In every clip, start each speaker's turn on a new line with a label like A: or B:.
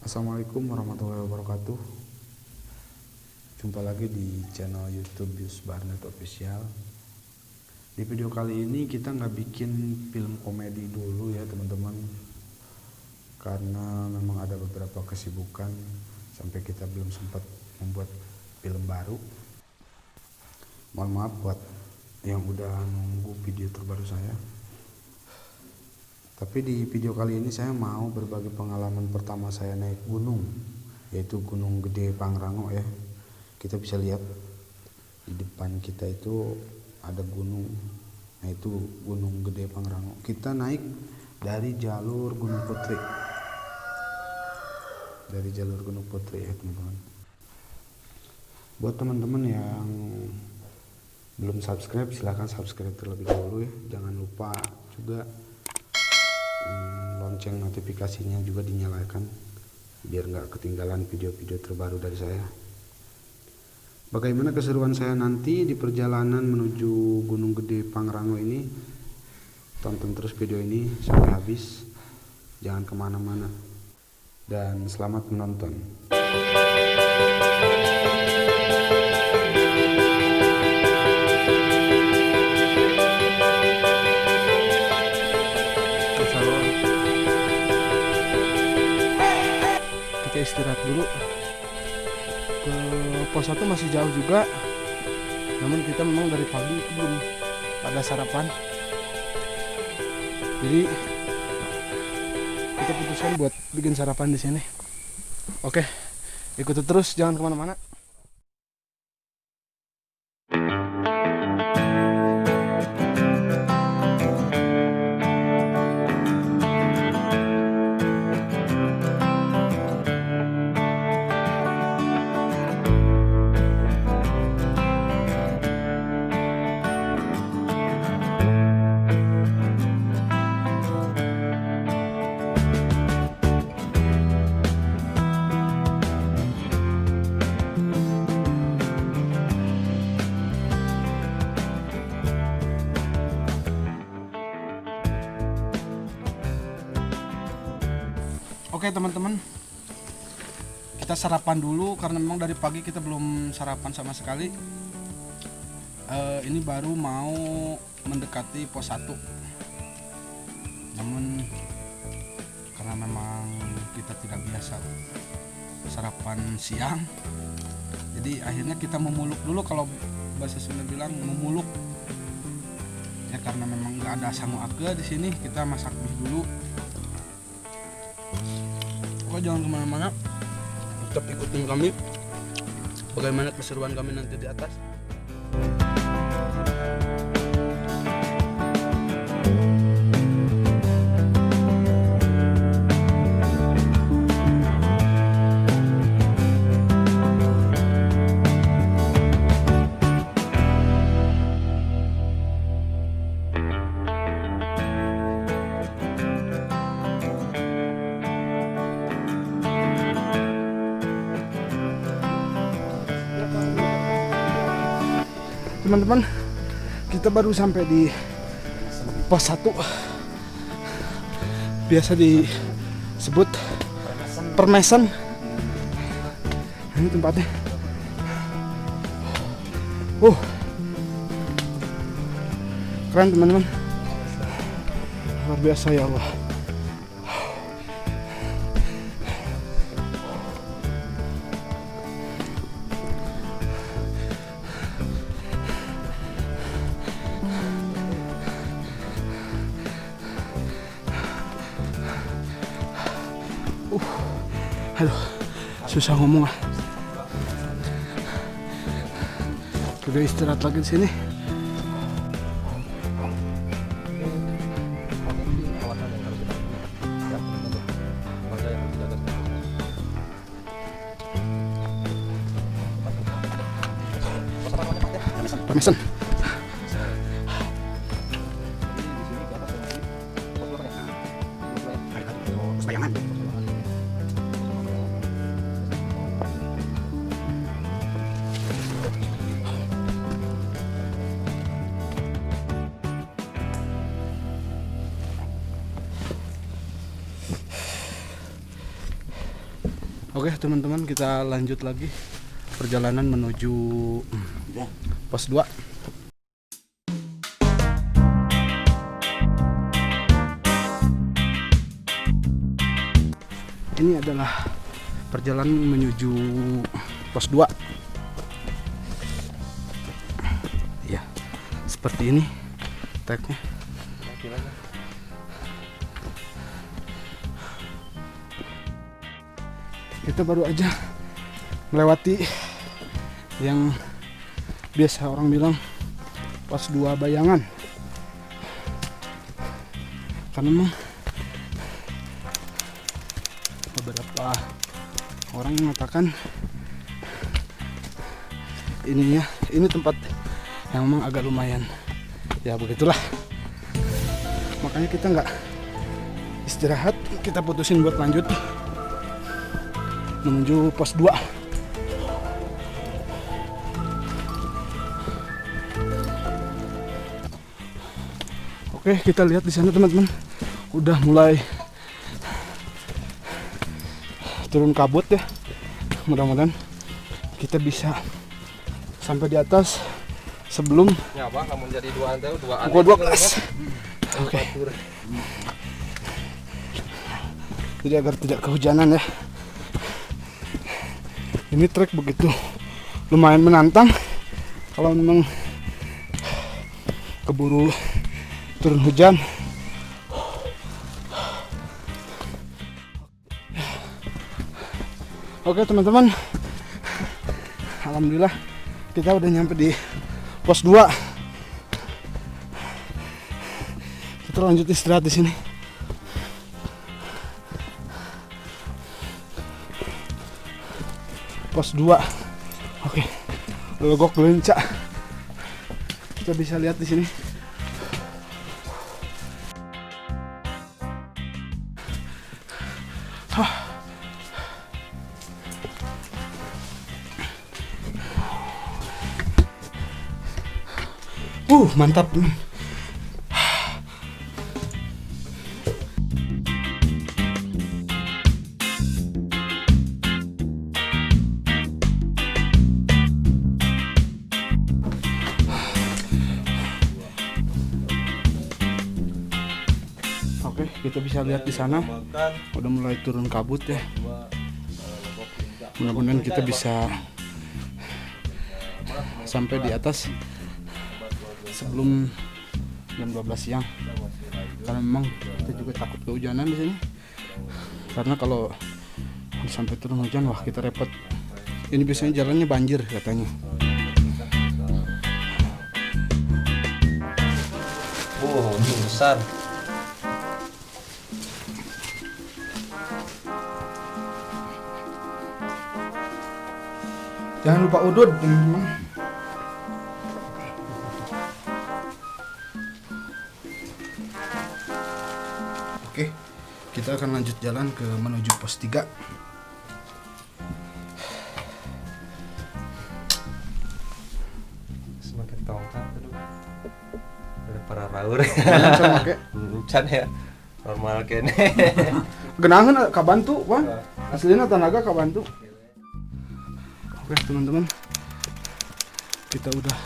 A: Assalamualaikum warahmatullahi wabarakatuh. Jumpa lagi di channel YouTube Yus Barnet Official. Di video kali ini kita nggak bikin film komedi dulu ya teman-teman, karena memang ada beberapa kesibukan sampai kita belum sempat membuat film baru. Mohon maaf buat yang udah nunggu video terbaru saya. Tapi di video kali ini saya mau berbagi pengalaman pertama saya naik gunung, yaitu Gunung Gede Pangrango ya. Kita bisa lihat di depan kita itu ada gunung, yaitu Gunung Gede Pangrango. Kita naik dari jalur Gunung Putri. Dari jalur Gunung Putri ya teman-teman. Buat teman-teman yang belum subscribe, silahkan subscribe terlebih dahulu ya. Jangan lupa juga lonceng notifikasinya juga dinyalakan biar nggak ketinggalan video-video terbaru dari saya. Bagaimana keseruan saya nanti di perjalanan menuju Gunung Gede Pangrango ini? Tonton terus video ini sampai habis, jangan kemana-mana, dan selamat menonton.
B: Istirahat dulu. Ke pos 1 masih jauh juga, namun kita memang dari pagi itu belum ada sarapan, jadi kita putuskan buat bikin sarapan di sini. Oke, ikuti terus, jangan kemana-mana. Oke teman-teman, kita sarapan dulu karena memang dari pagi kita belum sarapan sama sekali. Ini baru mau mendekati pos 1, namun karena memang kita tidak biasa sarapan siang, jadi akhirnya kita memuluk dulu. Kalau bahasa Sunda bilang memuluk ya, karena memang nggak ada sangu ake di sini, kita masak mie dulu. Pokoknya jangan kemana-mana, tetap ikutin kami bagaimana keseruan kami nanti di atas. Teman-teman, kita baru sampai di pos 1, biasa disebut Permesen. Ini tempatnya. Keren teman-teman, luar biasa ya Allah. Aduh, susah ngomong lah. Udah istirahat lagi di sini. Permesen. Oke teman-teman, kita lanjut lagi perjalanan menuju pos 2. Ini adalah perjalanan menuju pos 2. Ya, seperti ini tagnya. Kita baru aja melewati yang biasa orang bilang pos 2 bayangan. Karena memang beberapa orang mengatakan ini tempat yang memang agak lumayan. Ya begitulah. Makanya kita nggak istirahat, kita putusin buat lanjut menuju pos 2. Oke, kita lihat di sana teman-teman, udah mulai turun kabut ya. Mudah-mudahan kita bisa sampai di atas sebelum
C: ya bang, kamu jadi
B: pukul 12. Oke. Jadi agar tidak kehujanan ya. Ini trek begitu lumayan menantang kalau memang keburu turun hujan. Oke teman-teman, alhamdulillah kita udah nyampe di pos 2. Kita lanjut istirahat di sini. Pos 2. Oke. Logok gelencak. Kita bisa lihat di sini. Mantap. Oke, kita bisa lihat di sana udah mulai turun kabut ya. Mudah-mudahan kita bisa sampai di atas sebelum jam 12 siang. Karena memang kita juga takut kehujanan di sini. Karena kalau sampai turun hujan, wah kita repot. Ini biasanya jalannya banjir katanya.
C: Oh, ini besar.
B: Jangan lupa udud teman-teman. Oke, kita akan lanjut jalan ke menuju pos 3.
C: Semakin tongkat tuh. Ada para raur. Hujan ya. Normal kene.
B: Genangan kabantu, Bang. Aslinya tenaga kabantu. Oke, teman-teman. Kita udah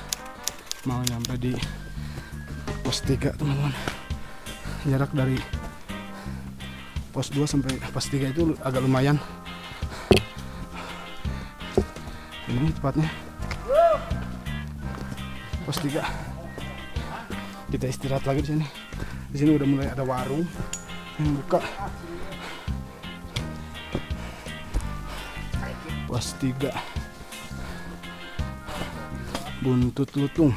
B: mau nyampe di pos 3, teman-teman. Jarak dari pos 2 sampai pos 3 itu agak lumayan. Ini tepatnya pos 3. Kita istirahat lagi di sini. Di sini udah mulai ada warung yang buka. Pos 3 Buntut Lutung.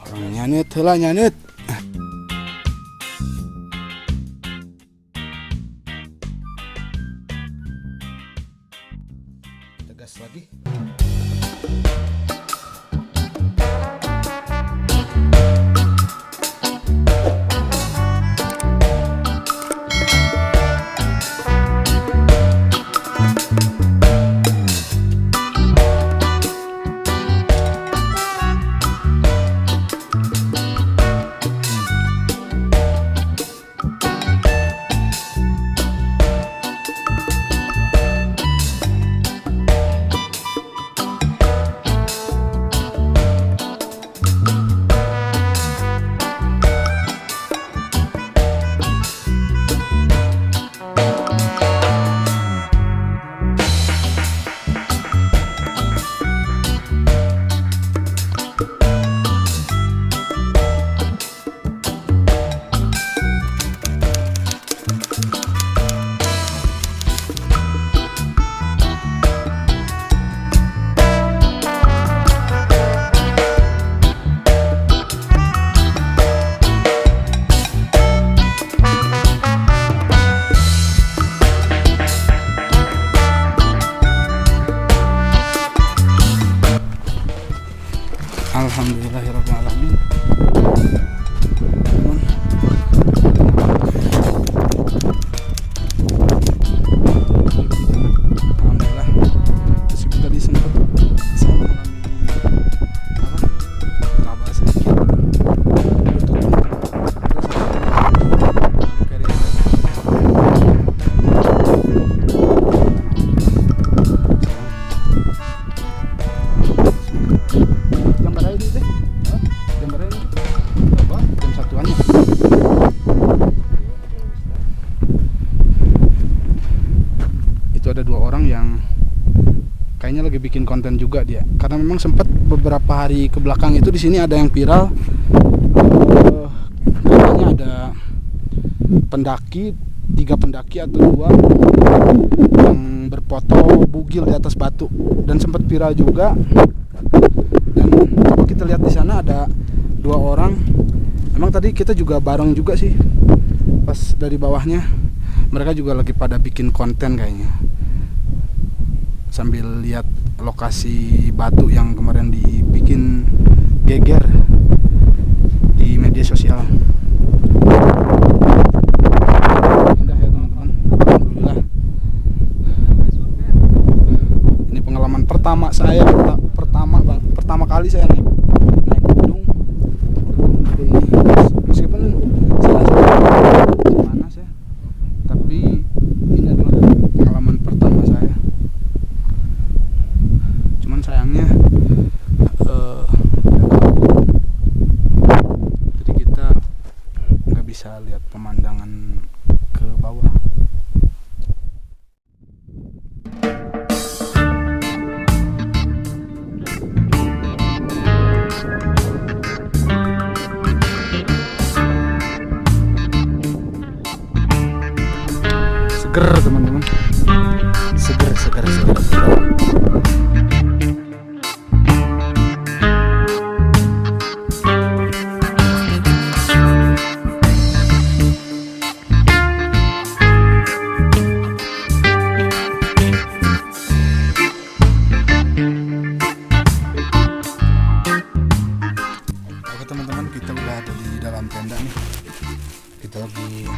B: Orang nyanet, heula nyanet. Gas lagi. konten juga dia, karena memang sempat beberapa hari ke belakang itu di sini ada yang viral, katanya ada pendaki, 3 pendaki atau 2 yang berfoto bugil di atas batu, dan sempat viral juga. Dan coba kita lihat di sana ada 2 orang. Emang tadi kita juga bareng juga sih, pas dari bawahnya mereka juga lagi pada bikin konten kayaknya, sambil lihat lokasi batu yang kemarin dibikin geger di media sosial. Indah ya teman-teman, alhamdulillah. Ini pengalaman pertama saya, pertama kali saya naik gunung gede ini. Meskipun saya sudah panas ya, tapi ini adalah pengalaman pertama saya. Cuman sayangnya jadi kita nggak bisa lihat pemandangan ke bawah. Seger teman-teman, seger. Oke teman-teman, kita udah ada di dalam tenda nih. Kita lagi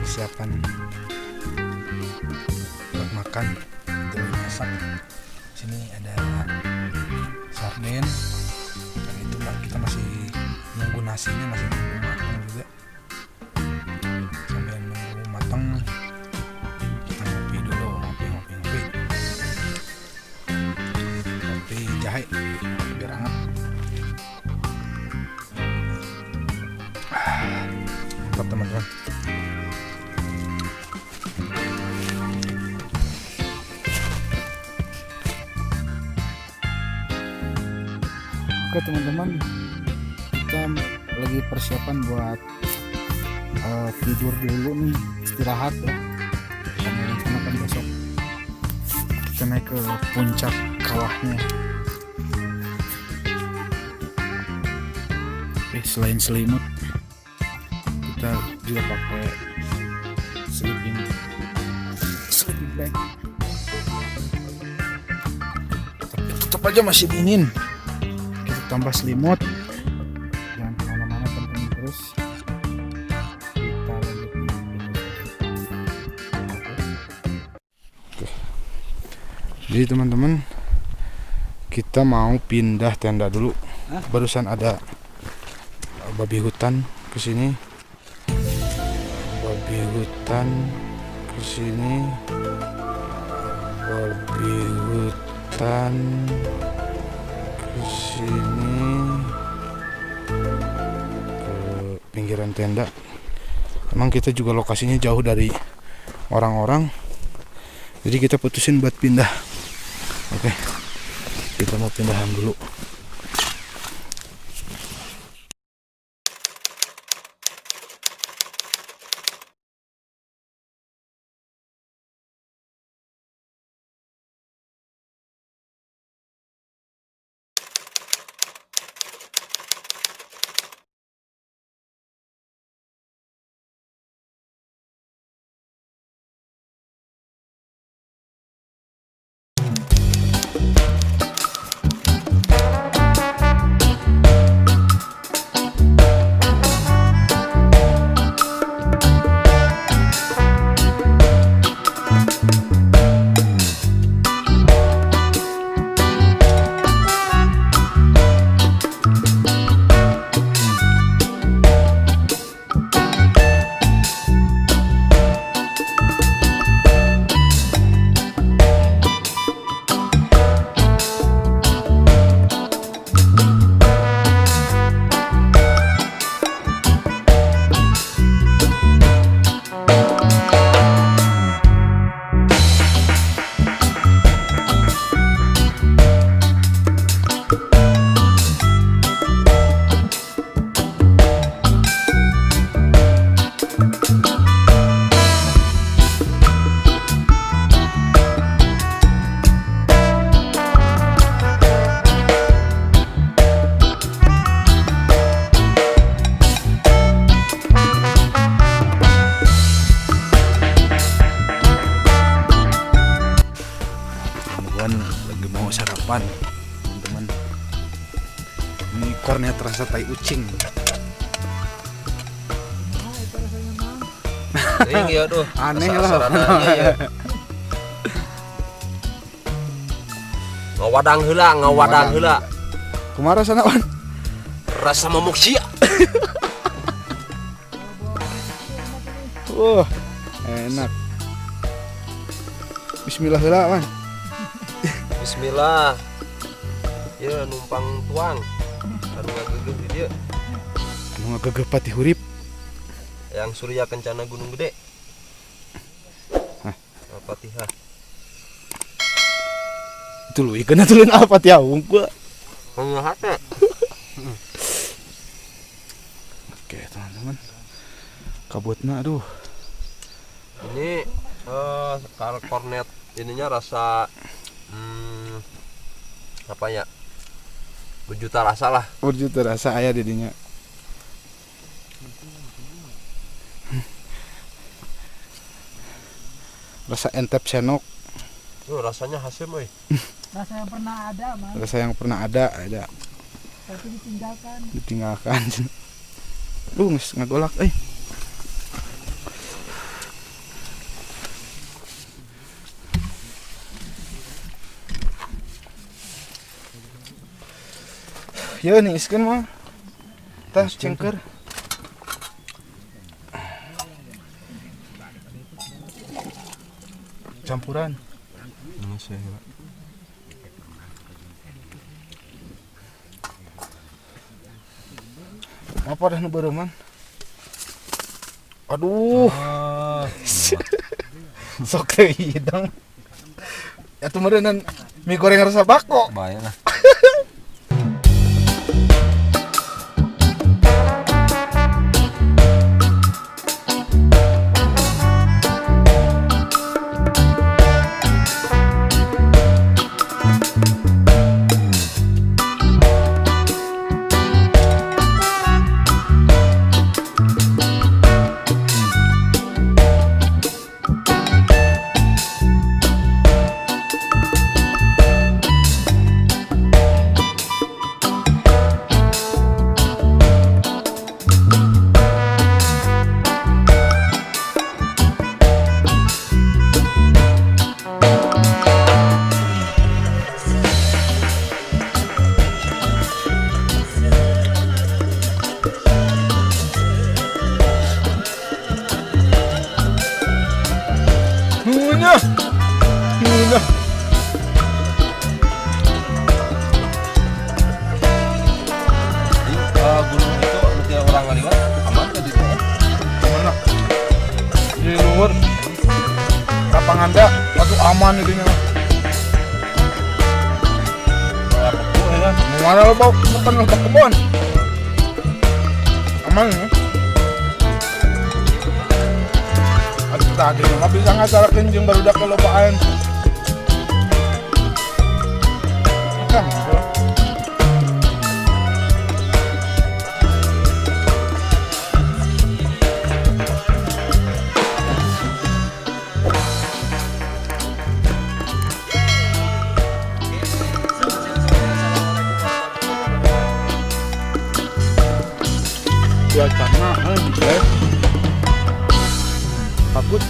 B: persiapan buat makan. Kita lagi masak. Sini ada sarden, dan itu kita masih nunggu nasinya, masih nunggu matang juga. Sambil nunggu matang, kita ngopi dulu, ngopi jahe biar hangat. Mantap teman-teman. Oke teman-teman, kita lagi persiapan buat tidur dulu nih, istirahat ya. Karena rencana kan besok kita naik ke puncak kawahnya. Selain selimut, kita juga pakai sleeping bag. Tapi tetap aja masih dingin. Kita tambah selimut. Jangan kemana-mana, penting terus. Kita lanjut. Oke. Jadi teman-teman, kita mau pindah tenda dulu. Barusan ada babi hutan kesini, babi hutan kesini, babi hutan kesini, ke pinggiran tenda. Emang kita juga lokasinya jauh dari orang-orang, jadi kita putusin buat pindah. Oke, kita mau pindahan dulu.
A: terasa tai ucing.
C: Ini ya tuh.
A: Aneh lah.
C: Ya. Ngawadang heula.
A: Kumaha rasana, Wan?
C: Rasa momok sia.
A: Enak. Bismillah heula, Wan.
C: Bismillah. Ya numpang tuang. Anu ngagegeh di dieu.
A: Anu ngagegeh pati hurip.
C: Yang Surya Kencana Gunung Gede.
A: Hah,
C: Al-Fatihah.
A: Itu lu ikan aturan Al-Fatihah unggul.
C: Hate.
A: Oke, teman-teman. Kabutna aduh.
C: Ini kornet ininya rasa apa ya? Berjuta rasa lah.
A: Berjuta rasa aya didinya. Rasa entep senok.
C: Rasanya hasil euy.
D: Rasa yang pernah ada, Mas.
A: Rasa yang pernah ada.
D: Tapi ditinggalkan.
A: Ditinggalkan. Geus ngagolak Ya nih iskeun mah. Tah cengker. Campuran. Apa dah nu beureum man? Aduh. Sok teh hidang. Ya tuh meureun mie goreng rasa bako.
C: Bahaya lah.
A: Ngunyah.
C: Gunung itu nanti orang ngaliwat aman tadi tuh.
A: Mana? Di luar. Kapanganda, aduh aman ini mah.
C: Kayak beku ya.
A: Mana lo bau bukan lo kebon. Aman ya. Aduh tadi mah bisa ngacarakeun jeung barudak kelobaan. Kan. Cuacanya jelek, takut.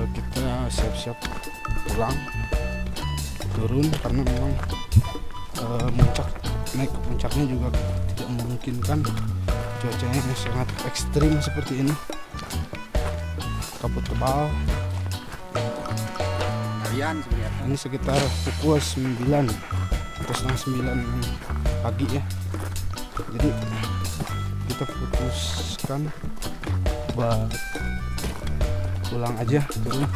A: Kita siap-siap pulang turun karena memang naik ke puncaknya juga tidak memungkinkan, cuacanya sangat ekstrim seperti ini, kabut tebal. Ini sekitar pukul 9 atau setengah 9 pagi ya, jadi kita putuskan buat pulang aja turun.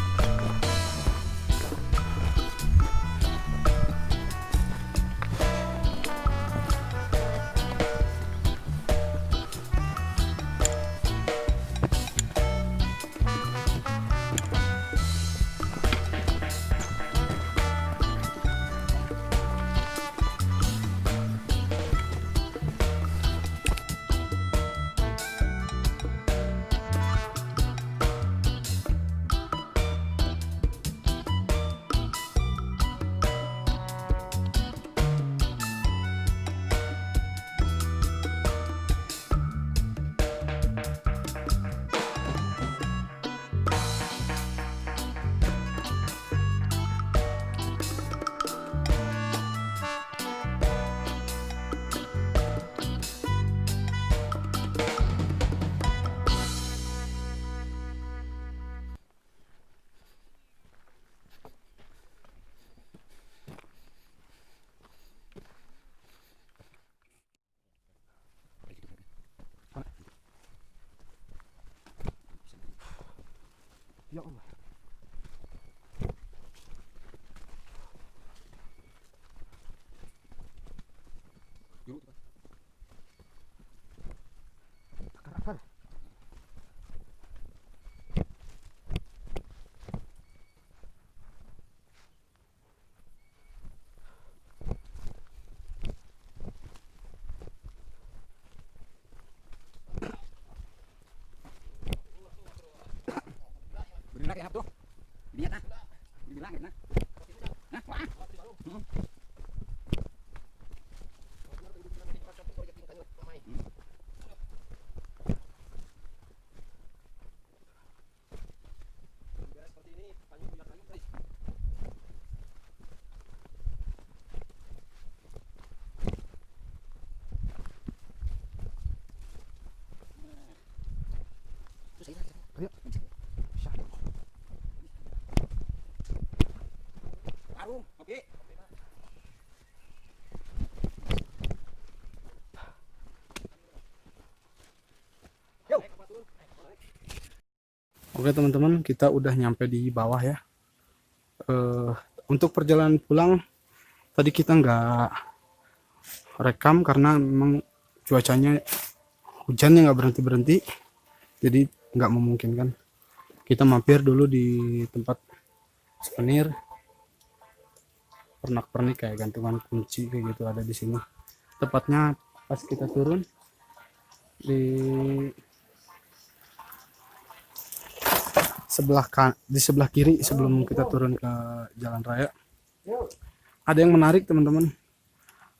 A: Ya Allah. Akar-akar. Benar ya tuh. Lihat ah. Dibilang nah. Nah, wah. Oke. Oke teman-teman, kita udah nyampe di bawah ya. Untuk perjalanan pulang tadi kita nggak rekam karena memang cuacanya hujannya nggak berhenti-berhenti, jadi nggak memungkinkan. Kita mampir dulu di tempat souvenir, pernak-pernik kayak gantungan kunci kayak gitu ada di sini. Tepatnya pas kita turun di sebelah kiri sebelum kita turun ke jalan raya. Ada yang menarik teman-teman.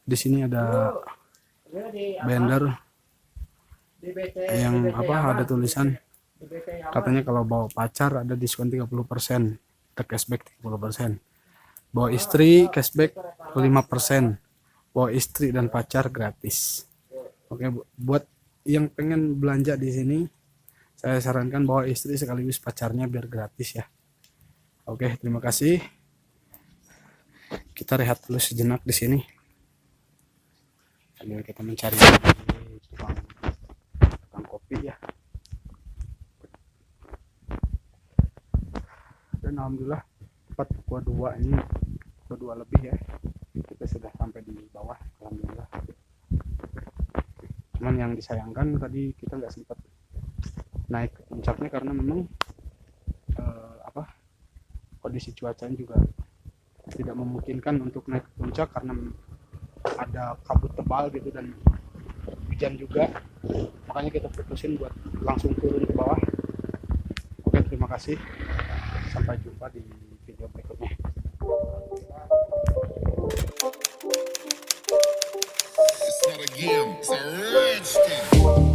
A: Di sini ada banner yang ada tulisan katanya kalau bawa pacar ada diskon 30%, ada cashback 30%. Bawa istri cashback 5%. Bawa istri dan pacar gratis. Oke, buat yang pengen belanja di sini saya sarankan bawa istri sekaligus pacarnya biar gratis ya. Oke, terima kasih. Kita rehat dulu sejenak di sini. Sambil kita mencari tukang kopi ya. Dan alhamdulillah tepat pukul 2 ini, pukul 2 lebih ya. Kita sudah sampai di bawah, alhamdulillah. Cuman yang disayangkan tadi kita nggak sempat naik ke puncaknya karena memang kondisi cuacanya juga tidak memungkinkan untuk naik ke puncak karena ada kabut tebal gitu dan hujan juga, makanya kita putusin buat langsung turun ke bawah. Oke, terima kasih, sampai jumpa di video berikutnya.
E: It's not a game, it's a rich thing.